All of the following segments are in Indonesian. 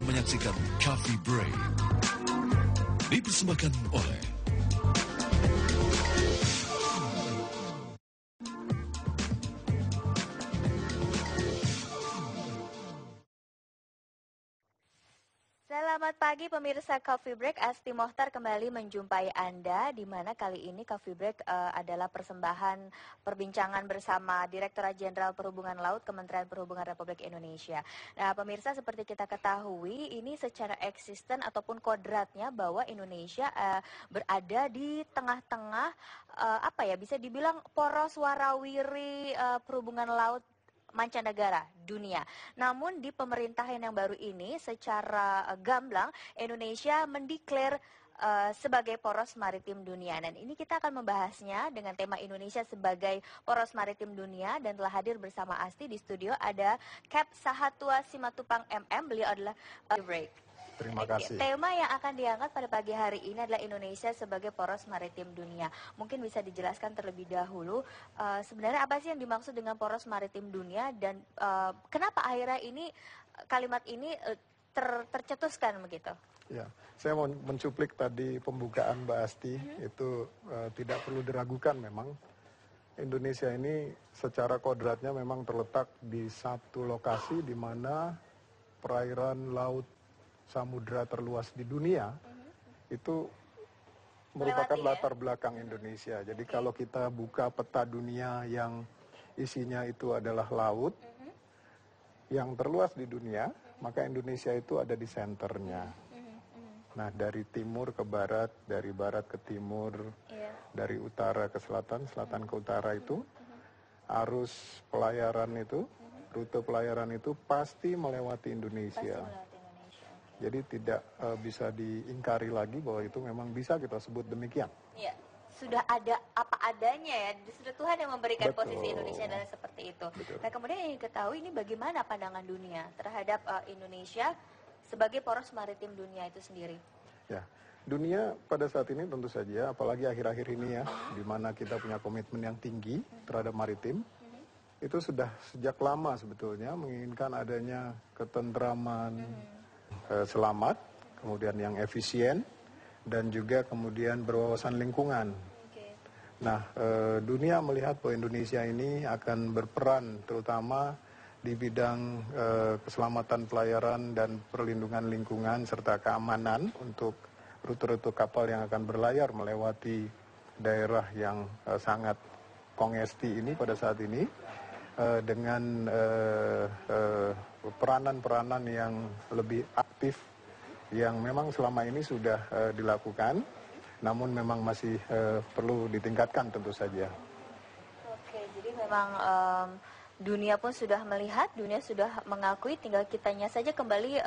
Menyaksikan Coffee Break dipersembahkan oleh Selamat pagi pemirsa Coffee Break, Asti Mohtar kembali menjumpai Anda, di mana kali ini Coffee Break adalah persembahan perbincangan bersama Direktorat Jenderal Perhubungan Laut Kementerian Perhubungan Republik Indonesia. Nah pemirsa, seperti kita ketahui ini secara eksisten ataupun kodratnya bahwa Indonesia berada di tengah-tengah bisa dibilang poros warawiri perhubungan laut mancanegara dunia. Namun di pemerintahan yang baru ini secara gamblang Indonesia mendeklar sebagai poros maritim dunia. Dan ini kita akan membahasnya dengan tema Indonesia sebagai poros maritim dunia, dan telah hadir bersama Asti di studio ada Cap Sahatua Simatupang MM. Beliau adalah Break. Terima kasih. Tema yang akan diangkat pada pagi hari ini adalah Indonesia sebagai poros maritim dunia. Mungkin bisa dijelaskan terlebih dahulu sebenarnya apa sih yang dimaksud dengan poros maritim dunia, dan kenapa akhirnya ini kalimat ini tercetuskan begitu? Ya, saya mau mencuplik tadi pembukaan Mbak Asti, itu tidak perlu diragukan memang. Indonesia ini secara kodratnya memang terletak di satu lokasi di mana perairan laut samudra terluas di dunia itu merupakan latar belakang Indonesia. Jadi kalau kita buka peta dunia yang isinya itu adalah laut yang terluas di dunia, maka Indonesia itu ada di senternya. Nah, dari timur ke barat, dari barat ke timur, dari utara ke selatan, selatan ke utara itu, arus pelayaran itu, rute pelayaran itu pasti melewati Indonesia. Jadi tidak bisa diingkari lagi bahwa itu memang bisa kita sebut demikian. Iya, sudah ada apa adanya ya, sudah Tuhan yang memberikan posisi Indonesia dan seperti itu. Nah kemudian yang diketahui ini bagaimana pandangan dunia terhadap Indonesia sebagai poros maritim dunia itu sendiri? Ya, dunia pada saat ini tentu saja, apalagi akhir-akhir ini ya, di mana kita punya komitmen yang tinggi terhadap maritim, itu sudah sejak lama sebetulnya menginginkan adanya ketentraman, selamat, kemudian yang efisien, dan juga kemudian berwawasan lingkungan. Nah, dunia melihat bahwa Indonesia ini akan berperan terutama di bidang keselamatan pelayaran dan perlindungan lingkungan serta keamanan untuk rute-rute kapal yang akan berlayar melewati daerah yang sangat kongesti ini pada saat ini, dengan peranan-peranan yang lebih aktif yang memang selama ini sudah dilakukan, namun memang masih perlu ditingkatkan tentu saja. Oke, jadi memang dunia pun sudah melihat, dunia sudah mengakui, tinggal kitanya saja kembali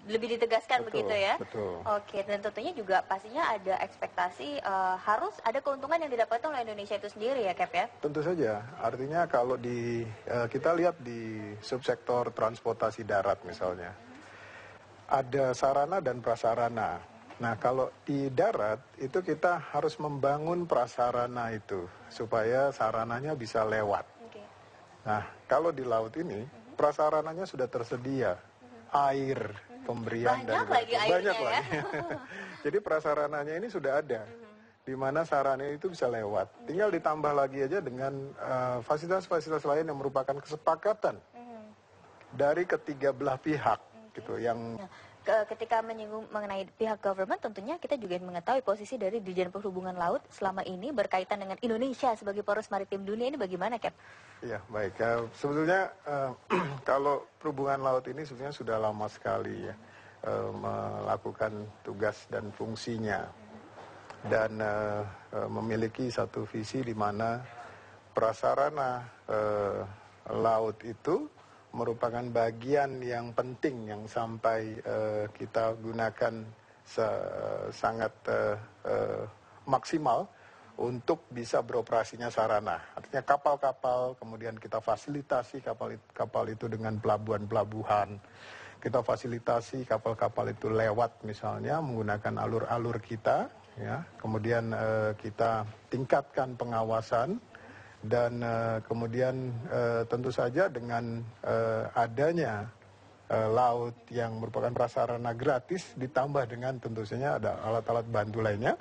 lebih ditegaskan. Betul, begitu ya? Betul. Oke, dan tentunya juga pastinya ada ekspektasi harus ada keuntungan yang didapatkan oleh Indonesia itu sendiri ya, Cap ya? Tentu saja, artinya kalau kita lihat di subsektor transportasi darat misalnya, ada sarana dan prasarana. Nah, kalau di darat itu kita harus membangun prasarana itu supaya sarananya bisa lewat. Nah, kalau di laut ini prasarananya sudah tersedia, air, pemberian banyak lagi airnya ya. Jadi prasarananya ini sudah ada, di mana sarana itu bisa lewat. Tinggal ditambah lagi aja dengan fasilitas-fasilitas lain yang merupakan kesepakatan dari ketiga belah pihak, gitu yang. Ketika menyinggung mengenai pihak government, tentunya kita juga mengetahui posisi dari Dirjen Perhubungan Laut selama ini berkaitan dengan Indonesia sebagai poros maritim dunia ini bagaimana, Cap? Iya, baik. Sebetulnya kalau perhubungan laut ini sebenarnya sudah lama sekali ya melakukan tugas dan fungsinya, dan memiliki satu visi di mana prasarana laut itu merupakan bagian yang penting yang sampai kita gunakan sangat maksimal untuk bisa beroperasinya sarana. Artinya kapal-kapal, kemudian kita fasilitasi kapal itu dengan pelabuhan-pelabuhan. Kita fasilitasi kapal-kapal itu lewat misalnya menggunakan alur-alur kita, ya. Kemudian kita tingkatkan pengawasan. Dan kemudian tentu saja dengan adanya laut yang merupakan prasarana gratis ditambah dengan tentu saja ada alat-alat bantu lainnya.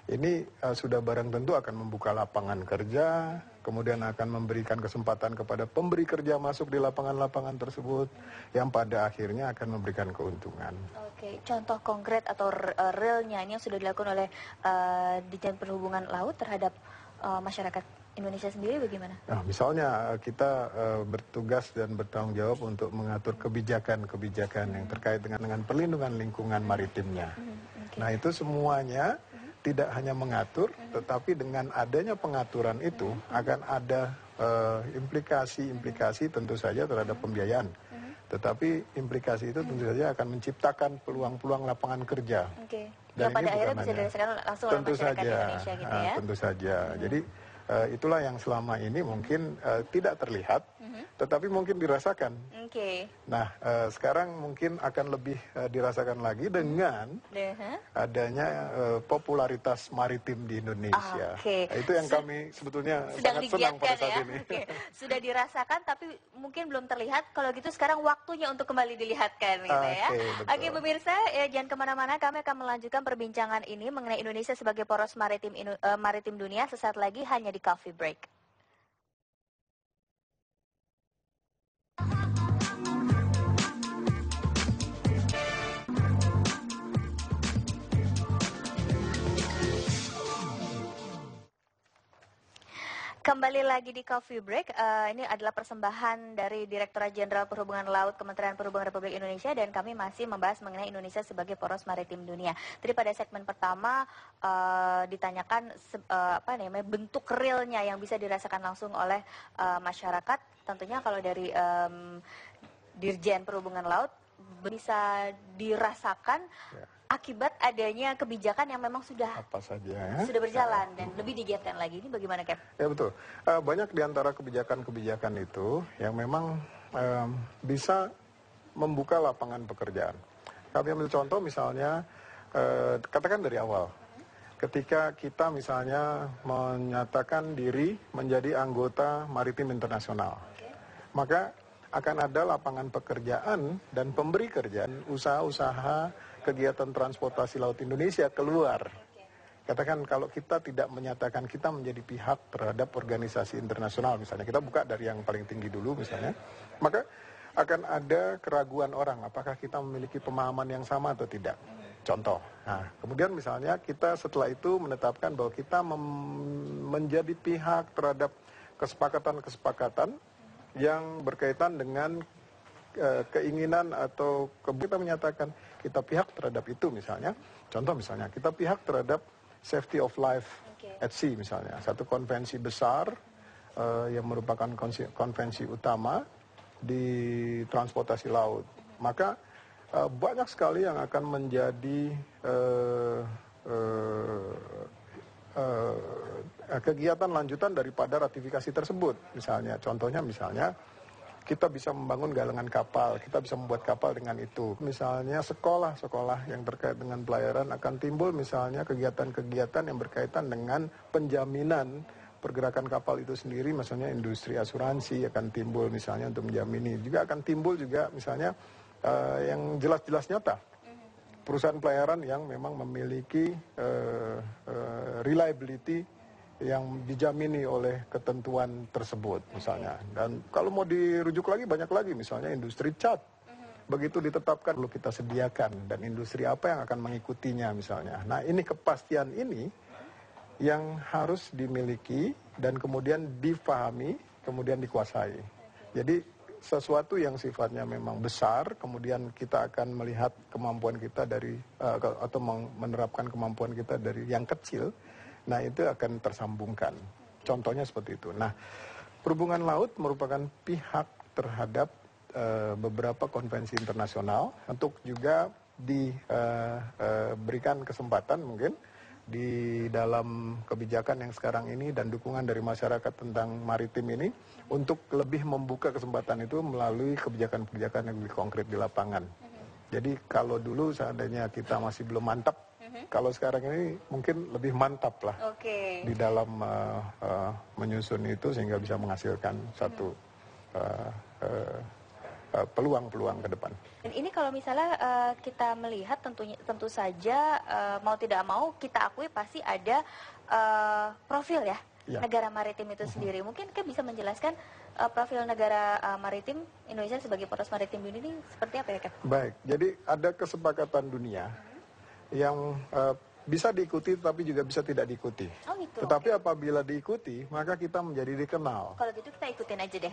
Ini sudah barang tentu akan membuka lapangan kerja, kemudian akan memberikan kesempatan kepada pemberi kerja masuk di lapangan-lapangan tersebut, yang pada akhirnya akan memberikan keuntungan. Oke, contoh konkret atau realnya ini yang sudah dilakukan oleh Ditjen Perhubungan Laut terhadap masyarakat Indonesia sendiri bagaimana? Nah, misalnya kita bertugas dan bertanggung jawab untuk mengatur kebijakan-kebijakan yang terkait dengan perlindungan lingkungan maritimnya. Nah, itu semuanya tidak hanya mengatur, tetapi dengan adanya pengaturan itu akan ada implikasi-implikasi tentu saja terhadap pembiayaan. Tetapi implikasi itu tentu saja akan menciptakan peluang-peluang lapangan kerja. Dan pada akhirnya bisa dirasakan langsung oleh masyarakat Indonesia gitu ya? Tentu saja. Jadi itulah yang selama ini mungkin tidak terlihat, tetapi mungkin dirasakan. Nah, sekarang mungkin akan lebih dirasakan lagi dengan adanya popularitas maritim di Indonesia. Nah, itu yang kami sebetulnya sangat senang pada saat ini. Sudah dirasakan, tapi mungkin belum terlihat. Kalau gitu sekarang waktunya untuk kembali dilihatkan, gitu ya. Oke, pemirsa, jangan kemana-mana. Kami akan melanjutkan perbincangan ini mengenai Indonesia sebagai poros maritim dunia sesaat lagi hanya di Coffee Break. Kembali lagi di Coffee Break, ini adalah persembahan dari Direktorat Jenderal Perhubungan Laut Kementerian Perhubungan Republik Indonesia dan kami masih membahas mengenai Indonesia sebagai poros maritim dunia. Tadi pada segmen pertama ditanyakan bentuk realnya yang bisa dirasakan langsung oleh masyarakat. Tentunya kalau dari Dirjen Perhubungan Laut bisa dirasakan akibat adanya kebijakan yang memang sudah berjalan dan lebih digiatkan lagi. Ini bagaimana, Cap? Ya betul. Banyak di antara kebijakan-kebijakan itu yang memang bisa membuka lapangan pekerjaan. Kami ambil contoh misalnya, katakan dari awal, ketika kita misalnya menyatakan diri menjadi anggota maritim internasional, maka akan ada lapangan pekerjaan dan pemberi kerjaan usaha-usaha kegiatan transportasi laut Indonesia keluar. Katakan kalau kita tidak menyatakan kita menjadi pihak terhadap organisasi internasional misalnya, kita buka dari yang paling tinggi dulu misalnya, maka akan ada keraguan orang apakah kita memiliki pemahaman yang sama atau tidak. Contoh, nah kemudian misalnya kita setelah itu menetapkan bahwa kita menjadi pihak terhadap kesepakatan-kesepakatan yang berkaitan dengan keinginan atau kita menyatakan kita pihak terhadap itu misalnya. Contoh misalnya kita pihak terhadap safety of life at sea misalnya. Satu konvensi besar yang merupakan konvensi utama di transportasi laut. Maka banyak sekali yang akan menjadi kegiatan lanjutan daripada ratifikasi tersebut. Misalnya, contohnya misalnya kita bisa membangun galangan kapal, kita bisa membuat kapal dengan itu. Misalnya sekolah-sekolah yang terkait dengan pelayaran akan timbul misalnya kegiatan-kegiatan yang berkaitan dengan penjaminan pergerakan kapal itu sendiri, misalnya industri asuransi akan timbul misalnya untuk menjamini. Juga akan timbul juga misalnya yang jelas-jelas nyata. Perusahaan pelayaran yang memang memiliki reliability yang dijamini oleh ketentuan tersebut misalnya. Dan kalau mau dirujuk lagi banyak lagi misalnya industri cat. Begitu ditetapkan perlu kita sediakan dan industri apa yang akan mengikutinya misalnya. Nah, ini kepastian ini yang harus dimiliki dan kemudian difahami, kemudian dikuasai. Jadi sesuatu yang sifatnya memang besar, kemudian kita akan melihat kemampuan kita dari atau menerapkan kemampuan kita dari yang kecil. Nah, itu akan tersambungkan. Contohnya seperti itu. Nah, perhubungan laut merupakan pihak terhadap beberapa konvensi internasional untuk juga diberikan kesempatan mungkin di dalam kebijakan yang sekarang ini dan dukungan dari masyarakat tentang maritim ini untuk lebih membuka kesempatan itu melalui kebijakan-kebijakan yang lebih konkret di lapangan. Jadi kalau dulu seandainya kita masih belum mantap, kalau sekarang ini mungkin lebih mantap lah di dalam menyusun itu sehingga bisa menghasilkan satu peluang-peluang ke depan. Dan ini kalau misalnya kita melihat tentu saja mau tidak mau kita akui pasti ada profil ya, negara maritim itu sendiri. Mungkin kan bisa menjelaskan profil negara maritim Indonesia sebagai poros maritim dunia ini seperti apa ya, Kak? Baik, jadi ada kesepakatan dunia yang bisa diikuti tapi juga bisa tidak diikuti. Oh gitu. Tetapi apabila diikuti, maka kita menjadi dikenal. Kalau gitu kita ikutin aja deh.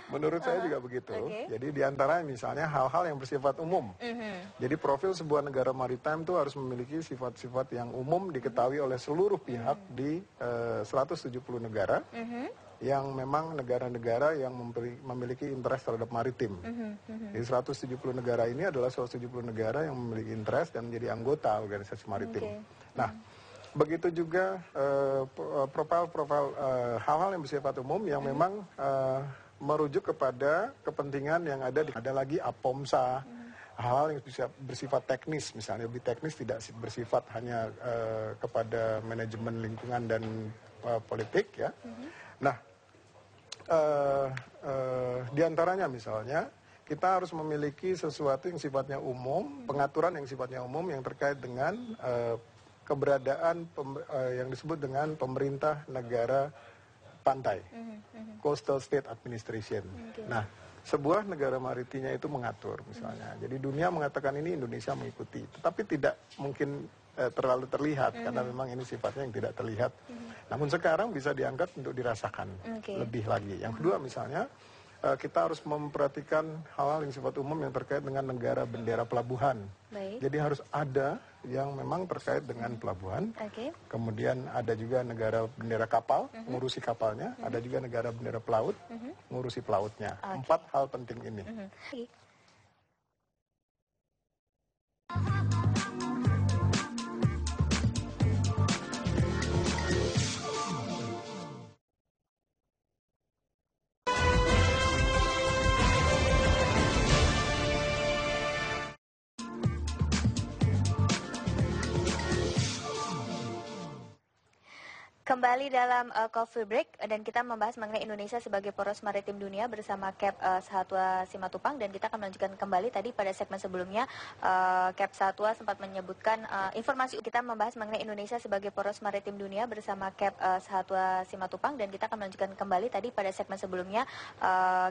Menurut saya juga begitu. Jadi diantara misalnya hal-hal yang bersifat umum. Jadi profil sebuah negara maritime itu harus memiliki sifat-sifat yang umum diketahui oleh seluruh pihak di 170 negara. Yang memang negara-negara yang memiliki interest terhadap maritim. Di 170 negara ini adalah 170 negara yang memiliki interest dan menjadi anggota organisasi maritim. Nah, begitu juga profil-profil hal-hal yang bersifat umum yang memang merujuk kepada kepentingan yang ada. Ada lagi APOMSA, hal-hal yang bersifat teknis, misalnya lebih teknis tidak bersifat hanya kepada manajemen lingkungan dan politik ya. Nah, di antaranya misalnya kita harus memiliki sesuatu yang sifatnya umum, pengaturan yang sifatnya umum yang terkait dengan keberadaan yang disebut dengan pemerintah negara pantai, Coastal State Administration. Nah, sebuah negara maritimnya itu mengatur misalnya. Jadi dunia mengatakan ini, Indonesia mengikuti, tetapi tidak mungkin terlalu terlihat karena memang ini sifatnya yang tidak terlihat. Namun sekarang bisa diangkat untuk dirasakan lebih lagi. Yang kedua misalnya kita harus memperhatikan hal-hal yang sifat umum yang terkait dengan negara bendera pelabuhan. Jadi harus ada yang memang terkait dengan pelabuhan. Kemudian ada juga negara bendera kapal, mengurusi kapalnya. Ada juga negara bendera pelaut, mengurusi pelautnya. 4 hal penting ini. Kembali dalam Coffee Break dan kita membahas mengenai Indonesia sebagai poros maritim dunia bersama Kep Satwa Simatupang, dan kita akan melanjutkan kembali tadi pada segmen sebelumnya Kep Satwa sempat menyebutkan informasi. Kita membahas mengenai Indonesia sebagai poros maritim dunia bersama Kep Satwa Simatupang, dan kita akan melanjutkan kembali tadi pada segmen sebelumnya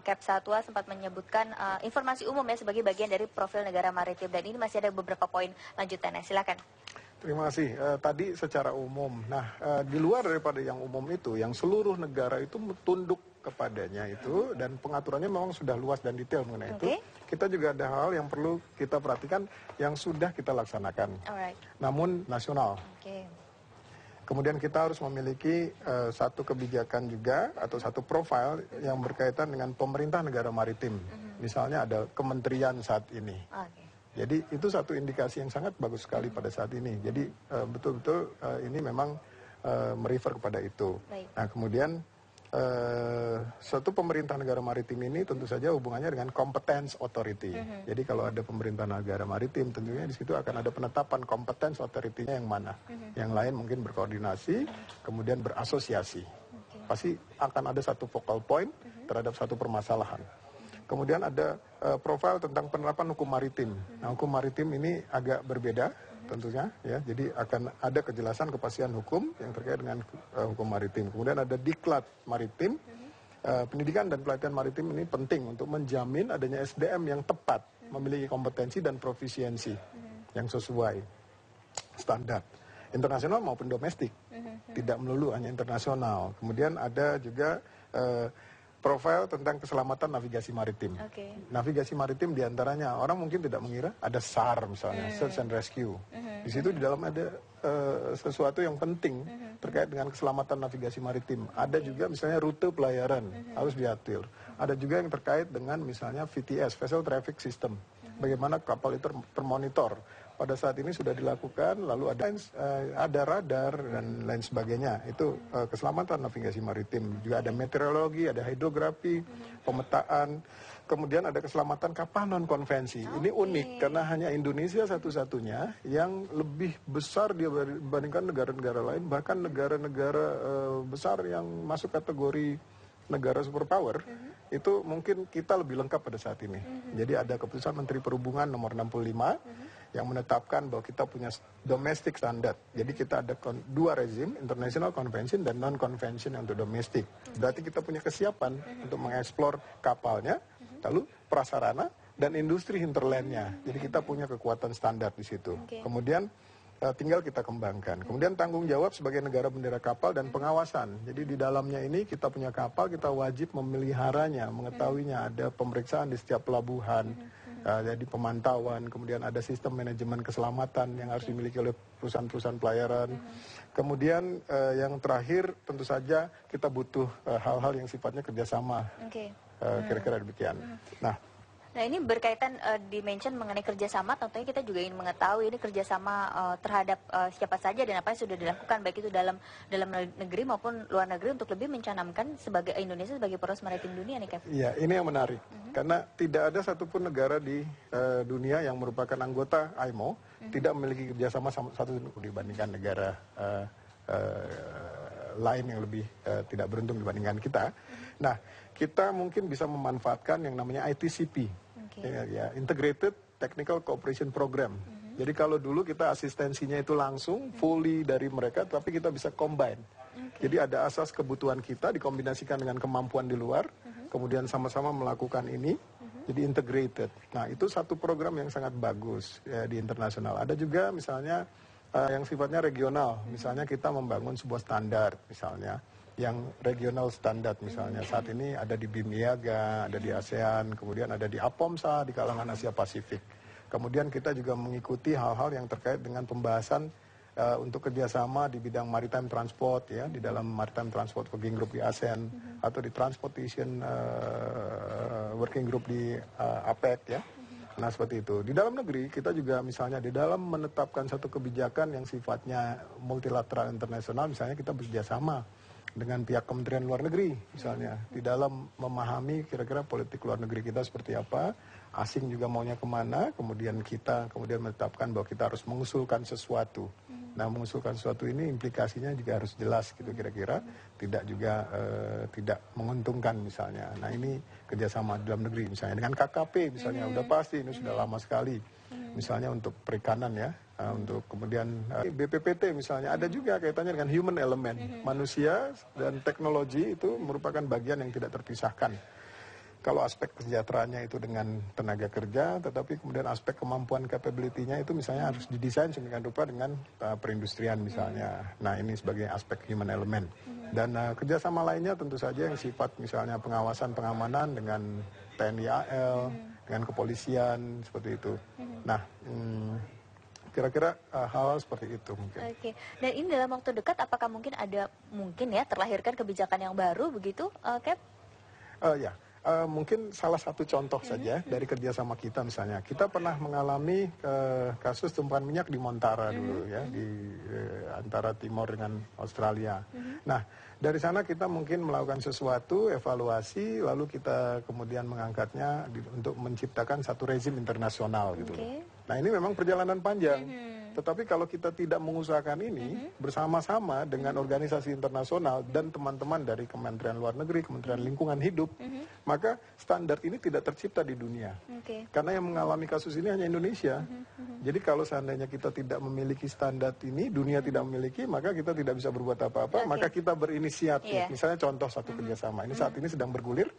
Kep Satwa sempat menyebutkan informasi umum ya sebagai bagian dari profil negara maritim, dan ini masih ada beberapa poin lanjutannya. Silakan. Terima kasih. Tadi secara umum. Nah, di luar daripada yang umum itu, yang seluruh negara itu tunduk kepadanya itu, dan pengaturannya memang sudah luas dan detail mengenai itu. Kita juga ada hal yang perlu kita perhatikan yang sudah kita laksanakan. Namun nasional. Kemudian kita harus memiliki satu kebijakan juga atau satu profil yang berkaitan dengan pemerintah negara maritim. Misalnya ada kementerian saat ini. Jadi itu satu indikasi yang sangat bagus sekali pada saat ini. Jadi betul-betul ini memang merefer kepada itu. Nah kemudian suatu pemerintah negara maritim ini tentu saja hubungannya dengan competence authority. Jadi kalau ada pemerintah negara maritim tentunya di situ akan ada penetapan competence authority-nya yang mana. Yang lain mungkin berkoordinasi, kemudian berasosiasi. Pasti akan ada satu focal point terhadap satu permasalahan. Kemudian ada profil tentang penerapan hukum maritim. Nah, hukum maritim ini agak berbeda tentunya ya. Jadi akan ada kejelasan kepastian hukum yang terkait dengan hukum maritim. Kemudian ada diklat maritim. Pendidikan dan pelatihan maritim ini penting untuk menjamin adanya SDM yang tepat, memiliki kompetensi dan profisiensi yang sesuai standar internasional maupun domestik. Tidak melulu hanya internasional. Kemudian ada juga profil tentang keselamatan navigasi maritim. Navigasi maritim diantaranya orang mungkin tidak mengira ada SAR misalnya, Search and Rescue. Di situ di dalam ada sesuatu yang penting terkait dengan keselamatan navigasi maritim. Ada juga misalnya rute pelayaran harus diatur. Ada juga yang terkait dengan misalnya VTS, Vessel Traffic System. Bagaimana kapal itu termonitor. Pada saat ini sudah dilakukan, lalu ada radar dan lain sebagainya. Itu keselamatan navigasi maritim. Juga ada meteorologi, ada hidrografi, pemetaan. Kemudian ada keselamatan kapal non-konvensi. Ini unik karena hanya Indonesia satu-satunya yang lebih besar dibandingkan negara-negara lain. Bahkan negara-negara besar yang masuk kategori negara superpower, itu mungkin kita lebih lengkap pada saat ini. Jadi ada keputusan Menteri Perhubungan nomor 65 yang menetapkan bahwa kita punya domestic standard. Jadi kita ada dua rezim, international convention dan non-convention untuk domestik. Berarti kita punya kesiapan untuk mengeksplor kapalnya, lalu prasarana, dan industri hinterlandnya. Jadi kita punya kekuatan standar di situ. Kemudian tinggal kita kembangkan. Kemudian tanggung jawab sebagai negara bendera kapal dan pengawasan. Jadi di dalamnya ini kita punya kapal, kita wajib memeliharanya, mengetahuinya. Ada pemeriksaan di setiap pelabuhan, jadi pemantauan. Kemudian ada sistem manajemen keselamatan yang harus dimiliki oleh perusahaan-perusahaan pelayaran. Kemudian yang terakhir tentu saja kita butuh hal-hal yang sifatnya kerjasama. Kira-kira demikian. Nah ini berkaitan dimention mengenai kerjasama, tentunya kita juga ingin mengetahui ini kerjasama terhadap siapa saja dan apa yang sudah dilakukan, baik itu dalam negeri maupun luar negeri untuk lebih mencanamkan sebagai Indonesia sebagai poros maritim dunia nih, Kev. Iya, ini yang menarik. Karena tidak ada satupun negara di dunia yang merupakan anggota IMO tidak memiliki kerjasama satu dibandingkan negara lain yang lebih tidak beruntung dibandingkan kita. Nah, kita mungkin bisa memanfaatkan yang namanya ITCP, Integrated Technical Cooperation Program. Jadi kalau dulu kita asistensinya itu langsung, fully dari mereka, tapi kita bisa combine. Jadi ada asas kebutuhan kita dikombinasikan dengan kemampuan di luar, kemudian sama-sama melakukan ini, jadi integrated. Nah, itu satu program yang sangat bagus di internasional. Ada juga misalnya yang sifatnya regional, misalnya kita membangun sebuah standar, misalnya yang regional standar, misalnya saat ini ada di BIMIAGA, ada di ASEAN, kemudian ada di APOMSA di kalangan Asia Pasifik. Kemudian kita juga mengikuti hal-hal yang terkait dengan pembahasan untuk kerjasama di bidang maritime transport, ya, di dalam maritime transport working group di ASEAN, atau di transportation working group di APEC, ya. Nah, seperti itu. Di dalam negeri kita juga misalnya di dalam menetapkan satu kebijakan yang sifatnya multilateral internasional, misalnya kita bekerjasama dengan pihak Kementerian Luar Negeri misalnya, di dalam memahami kira-kira politik luar negeri kita seperti apa, asing juga maunya kemana, kemudian kita menetapkan bahwa kita harus mengusulkan sesuatu. Nah, mengusulkan sesuatu ini implikasinya juga harus jelas gitu kira-kira, tidak juga tidak menguntungkan misalnya. Nah, ini kerjasama dalam negeri misalnya dengan KKP misalnya, udah pasti ini sudah lama sekali. Misalnya untuk perikanan, ya, untuk kemudian BPPT misalnya, ada juga kaitannya dengan human element. Manusia dan teknologi itu merupakan bagian yang tidak terpisahkan. Kalau aspek kesejahteraannya itu dengan tenaga kerja, tetapi kemudian aspek kemampuan capability-nya itu misalnya harus didesain sedemikian rupa dengan perindustrian misalnya. Nah, ini sebagai aspek human element. Dan kerjasama lainnya tentu saja yang sifat misalnya pengawasan pengamanan dengan TNI AL, dengan kepolisian, seperti itu. Nah, kira-kira hal seperti itu mungkin. Oke. Dan ini dalam waktu dekat apakah mungkin terlahirkan kebijakan yang baru begitu, Cap? Ya. Mungkin salah satu contoh saja dari kerjasama kita misalnya, kita pernah mengalami kasus tumpahan minyak di Montara dulu, ya, di antara Timor dengan Australia. Nah, dari sana kita mungkin melakukan sesuatu, evaluasi, lalu kita kemudian mengangkatnya untuk menciptakan satu rezim internasional gitu. Nah, ini memang perjalanan panjang. Tetapi kalau kita tidak mengusahakan ini bersama-sama dengan organisasi internasional dan teman-teman dari Kementerian Luar Negeri, Kementerian Lingkungan Hidup, maka standar ini tidak tercipta di dunia. Karena yang mengalami kasus ini hanya Indonesia. Jadi kalau seandainya kita tidak memiliki standar ini, dunia tidak memiliki, maka kita tidak bisa berbuat apa-apa, maka kita berinisiatif. Misalnya contoh satu kerjasama, ini saat ini sedang bergulir.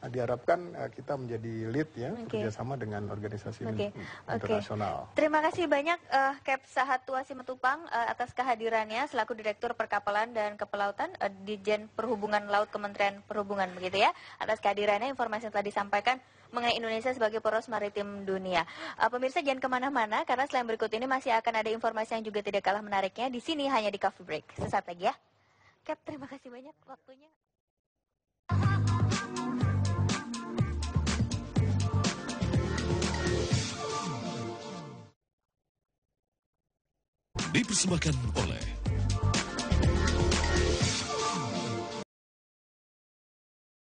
Diharapkan kita menjadi lead, ya, kerjasama dengan organisasi internasional. Terima kasih banyak Cap Sahatwa Simatupang atas kehadirannya selaku Direktur Perkapalan dan Kepelautan Ditjen Perhubungan Laut Kementerian Perhubungan, begitu ya, atas kehadirannya, informasi yang telah disampaikan mengenai Indonesia sebagai poros maritim dunia. Pemirsa jangan kemana-mana karena selain berikut ini masih akan ada informasi yang juga tidak kalah menariknya di sini hanya di Coffee Break. Sesaat lagi, ya. Cap, terima kasih banyak waktunya. Dipersembahkan oleh